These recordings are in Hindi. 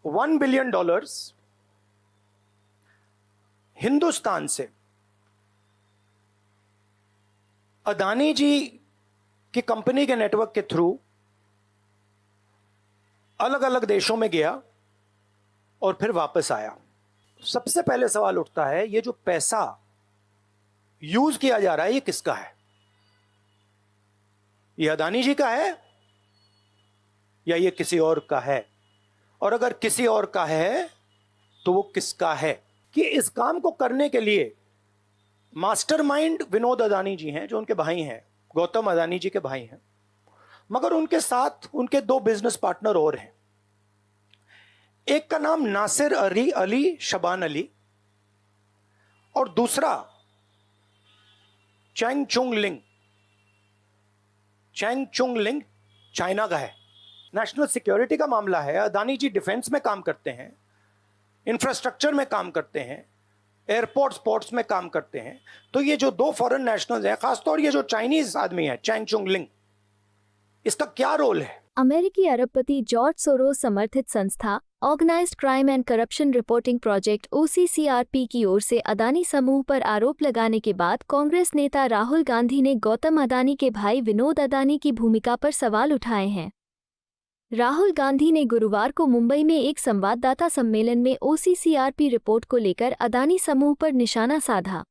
$1 बिलियन हिंदुस्तान से अदानी जी की कंपनी के नेटवर्क के थ्रू अलग अलग देशों में गया और फिर वापस आया। सबसे पहले सवाल उठता है, ये जो पैसा यूज किया जा रहा है ये किसका है? ये अदानी जी का है या ये किसी और का है? और अगर किसी और का है तो वो किसका है? कि इस काम को करने के लिए मास्टरमाइंड विनोद अदानी जी हैं, जो उनके भाई हैं, गौतम अदानी जी के भाई हैं, मगर उनके साथ उनके दो बिजनेस पार्टनर और हैं। एक का नाम नासिर अली शबान अली और दूसरा चैंग चुंग लिंग चाइना का है। नेशनल सिक्योरिटी का मामला है। अदानी जी डिफेंस में काम करते हैं, इंफ्रास्ट्रक्चर में काम करते हैं, एयरपोर्ट स्पोर्ट्स में काम करते हैं। तो ये जो दो फॉरेन नेशनल्स हैं, खासतौर ये जो चाइनीज आदमी है चैंग चुंग लिंग, इसका क्या रोल है? अमेरिकी अरबपति जॉर्ज सोरोस समर्थित संस्था organised crime and corruption reporting project OCCRP की ओर से अदानी समूह पर आरोप लगाने के बाद कांग्रेस नेता राहुल गांधी ने गौतम अदानी के भाई विनोद अदानी की भूमिका पर सवाल उठाए हैं। राहुल गांधी ने गुरुवार को मुंबई में एक संवाददाता सम्मेलन में OCCRP रिपोर्ट को लेकर अदानी समूह पर निशाना साधा।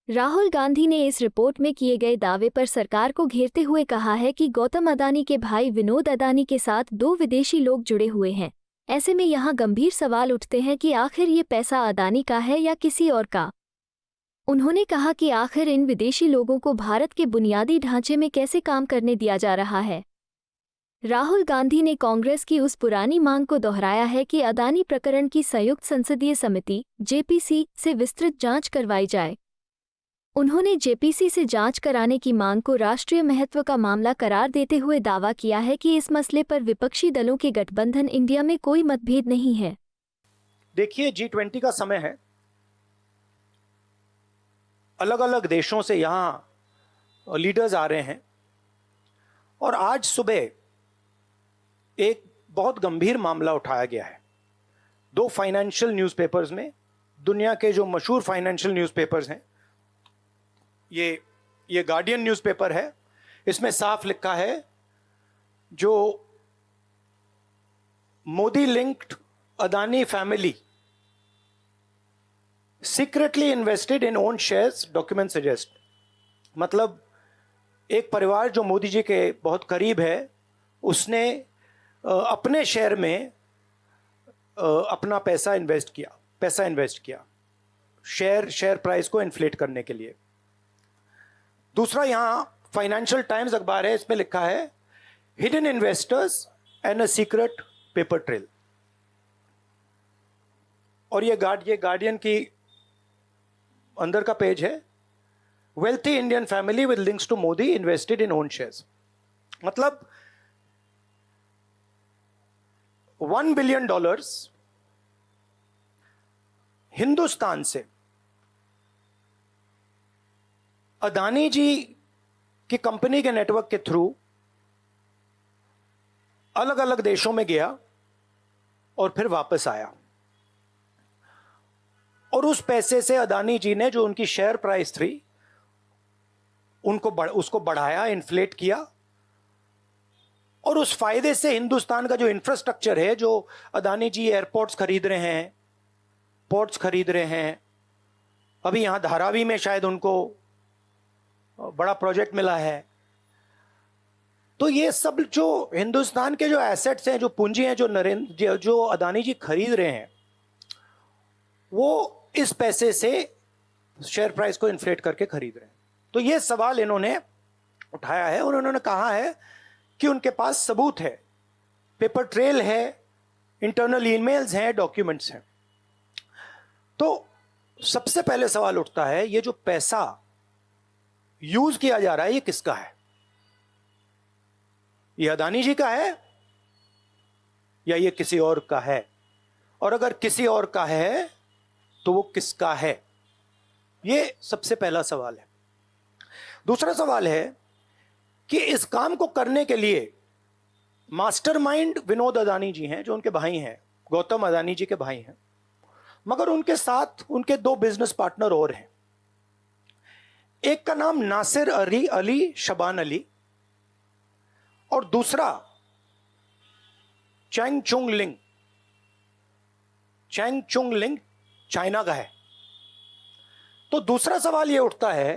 राहुल गांधी ने इस रिपोर्ट में किए गए दावे पर सरकार को घेरते हुए कहा है कि गौतम अदानी के भाई विनोद अदानी के साथ 2 विदेशी लोग जुड़े हुए हैं। ऐसे में यहाँ गंभीर सवाल उठते हैं कि आखिर ये पैसा अदानी का है या किसी और का। उन्होंने कहा कि आखिर इन विदेशी लोगों को भारत के बुनियादी ढांचे में कैसे काम करने दिया जा रहा है। राहुल गांधी ने कांग्रेस की उस पुरानी मांग को दोहराया है कि अदानी प्रकरण की संयुक्त संसदीय समिति JPC से विस्तृत जांच करवाई जाए। उन्होंने JPC से जांच कराने की मांग को राष्ट्रीय महत्व का मामला करार देते हुए दावा किया है कि इस मसले पर विपक्षी दलों के गठबंधन इंडिया में कोई मतभेद नहीं है। देखिए, G20 का समय है। अलग अलग देशों से यहां लीडर्स आ रहे हैं और आज सुबह एक बहुत गंभीर मामला उठाया गया है। 2 फाइनेंशियल न्यूज़पेपर्स में, दुनिया के जो मशहूर फाइनेंशियल न्यूज़पेपर्स हैं, ये गार्डियन न्यूज़पेपर है, इसमें साफ लिखा है जो Modi linked Adani family secretly invested in own shares, document suggest. मतलब एक परिवार जो मोदी जी के बहुत करीब है, उसने अपने शेयर में अपना पैसा इन्वेस्ट किया शेयर प्राइस को इन्फ्लेट करने के लिए। दूसरा, यहां फाइनेंशियल टाइम्स अखबार है, इसमें लिखा है hidden investors and a secret paper trail. और ये गार्डियन की अंदर का पेज है, wealthy Indian family with links to Modi invested in own shares. मतलब $1 बिलियन हिंदुस्तान से अदानी जी की कंपनी के नेटवर्क के थ्रू अलग अलग देशों में गया और फिर वापस आया। और उस पैसे से अदानी जी ने, जो उनकी शेयर प्राइस थी, उसको बढ़ाया, इन्फ्लेट किया। और उस फायदे से हिंदुस्तान का जो इंफ्रास्ट्रक्चर है, जो अदानी जी एयरपोर्ट्स खरीद रहे हैं, पोर्ट्स खरीद रहे हैं, अभी यहां धारावी में शायद उनको बड़ा प्रोजेक्ट मिला है। तो ये सब जो हिंदुस्तान के जो एसेट्स हैं, जो पूंजी हैं, जो अदानी जी खरीद रहे हैं, वो इस पैसे से शेयर प्राइस को इन्फ्लेट करके खरीद रहे हैं। तो ये सवाल इन्होंने उठाया है और उन्होंने कहा है कि उनके पास सबूत है, पेपर ट्रेल है, इंटरनल ईमेल्स हैं, डॉक्यूमेंट्स हैं। तो सबसे पहले सवाल उठता है, ये जो पैसा यूज किया जा रहा है ये किसका है? ये अदानी जी का है या ये किसी और का है? और अगर किसी और का है तो वो किसका है? ये सबसे पहला सवाल है। दूसरा सवाल है कि इस काम को करने के लिए मास्टरमाइंड विनोद अदानी जी हैं, जो उनके भाई हैं, गौतम अदानी जी के भाई हैं, मगर उनके साथ उनके दो बिजनेस पार्टनर और हैं। एक का नाम नासिर अली शबान अली और दूसरा चैंग चुंग लिंग। चैंग चुंग लिंग चाइना का है। तो दूसरा सवाल यह उठता है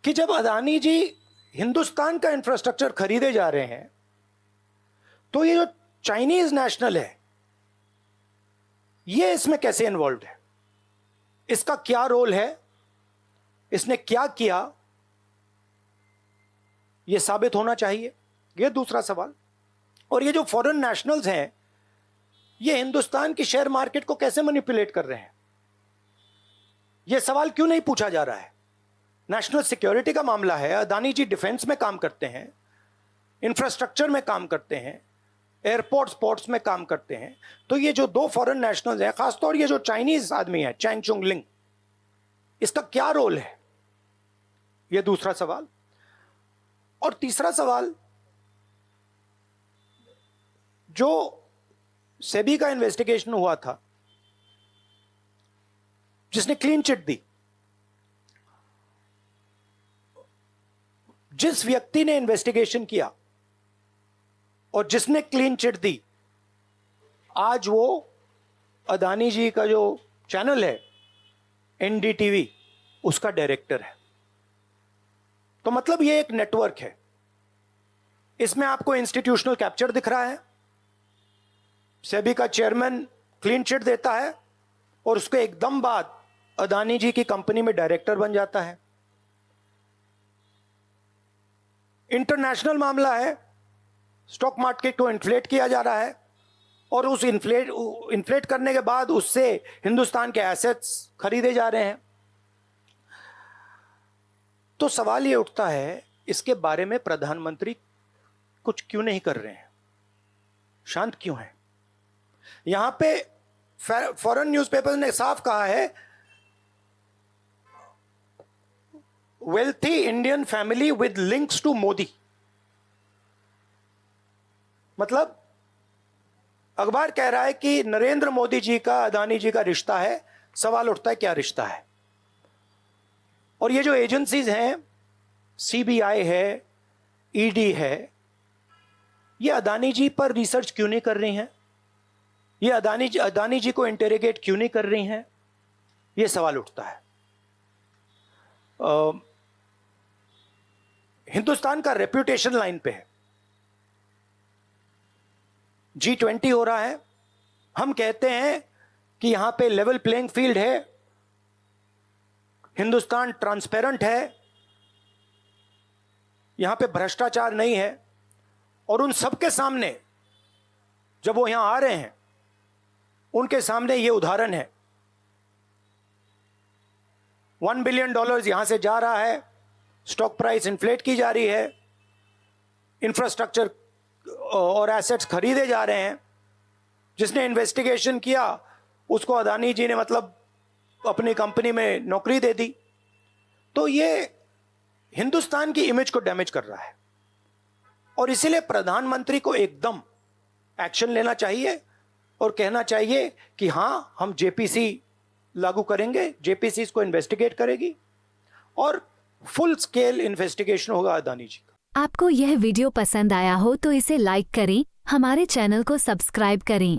कि जब अदानी जी हिंदुस्तान का इंफ्रास्ट्रक्चर खरीदे जा रहे हैं, तो ये जो चाइनीज नेशनल है, ये इसमें कैसे इन्वॉल्व है? इसका क्या रोल है? इसने क्या किया? यह साबित होना चाहिए। यह दूसरा सवाल। और ये जो फॉरेन नेशनल्स हैं, ये हिंदुस्तान की शेयर मार्केट को कैसे मैनिपुलेट कर रहे हैं? यह सवाल क्यों नहीं पूछा जा रहा है? नेशनल सिक्योरिटी का मामला है। अदानी जी डिफेंस में काम करते हैं, इंफ्रास्ट्रक्चर में काम करते हैं, एयरपोर्ट पोर्ट्स में काम करते हैं। तो ये जो दो फॉरेन नेशनल्स हैं, खासतौर ये जो चाइनीज आदमी है चैंग चुंग लिंग, इसका क्या रोल है? यह दूसरा सवाल। और तीसरा सवाल, जो सेबी का इन्वेस्टिगेशन हुआ था, जिसने क्लीन चिट दी, जिस व्यक्ति ने इन्वेस्टिगेशन किया और जिसने क्लीन चिट दी, आज वो अदानी जी का जो चैनल है एनडीटीवी, उसका डायरेक्टर है। तो मतलब ये एक नेटवर्क है। इसमें आपको इंस्टीट्यूशनल कैप्चर दिख रहा है। सेबी का चेयरमैन क्लीन चिट देता है और उसके एकदम बाद अदानी जी की कंपनी में डायरेक्टर बन जाता है। इंटरनेशनल मामला है, स्टॉक मार्केट को इन्फ्लेट किया जा रहा है और उस इन्फ्लेट करने के बाद उससे हिंदुस्तान के एसेट्स खरीदे जा रहे हैं। तो सवाल ये उठता है, इसके बारे में प्रधानमंत्री कुछ क्यों नहीं कर रहे हैं? शांत क्यों हैं? यहां पे फॉरेन न्यूज़पेपर्स ने साफ कहा है, wealthy Indian family with links to Modi. मतलब अखबार कह रहा है कि नरेंद्र मोदी जी का अदानी जी का रिश्ता है। सवाल उठता है, क्या रिश्ता है? और ये जो एजेंसीज हैं, सीबीआई है, ईडी है, ये अदानी जी पर रिसर्च क्यों नहीं कर रही हैं? ये अदानी जी को इंटेरोगेट क्यों नहीं कर रही हैं? ये सवाल उठता है। हिंदुस्तान का रेप्यूटेशन लाइन पे है। G20 हो रहा है। हम कहते हैं कि यहां पे लेवल प्लेइंग फील्ड है, हिंदुस्तान ट्रांसपेरेंट है, यहां पे भ्रष्टाचार नहीं है। और उन सबके सामने जब वो यहां आ रहे हैं, उनके सामने ये उदाहरण है। $1 बिलियन यहां से जा रहा है, स्टॉक प्राइस इन्फ्लेट की जा रही है, इंफ्रास्ट्रक्चर और एसेट्स खरीदे जा रहे हैं। जिसने इन्वेस्टिगेशन किया उसको अदानी जी ने मतलब अपनी कंपनी में नौकरी दे दी। तो ये हिंदुस्तान की इमेज को डैमेज कर रहा है और इसीलिए प्रधानमंत्री को एकदम एक्शन लेना चाहिए और कहना चाहिए कि हां, हम जेपीसी लागू करेंगे, जेपीसी इसको इन्वेस्टिगेट करेगी और फुल स्केल इन्वेस्टिगेशन होगा अदानी जी का। आपको यह वीडियो पसंद आया हो तो इसे लाइक करें, हमारे चैनल को सब्सक्राइब करें।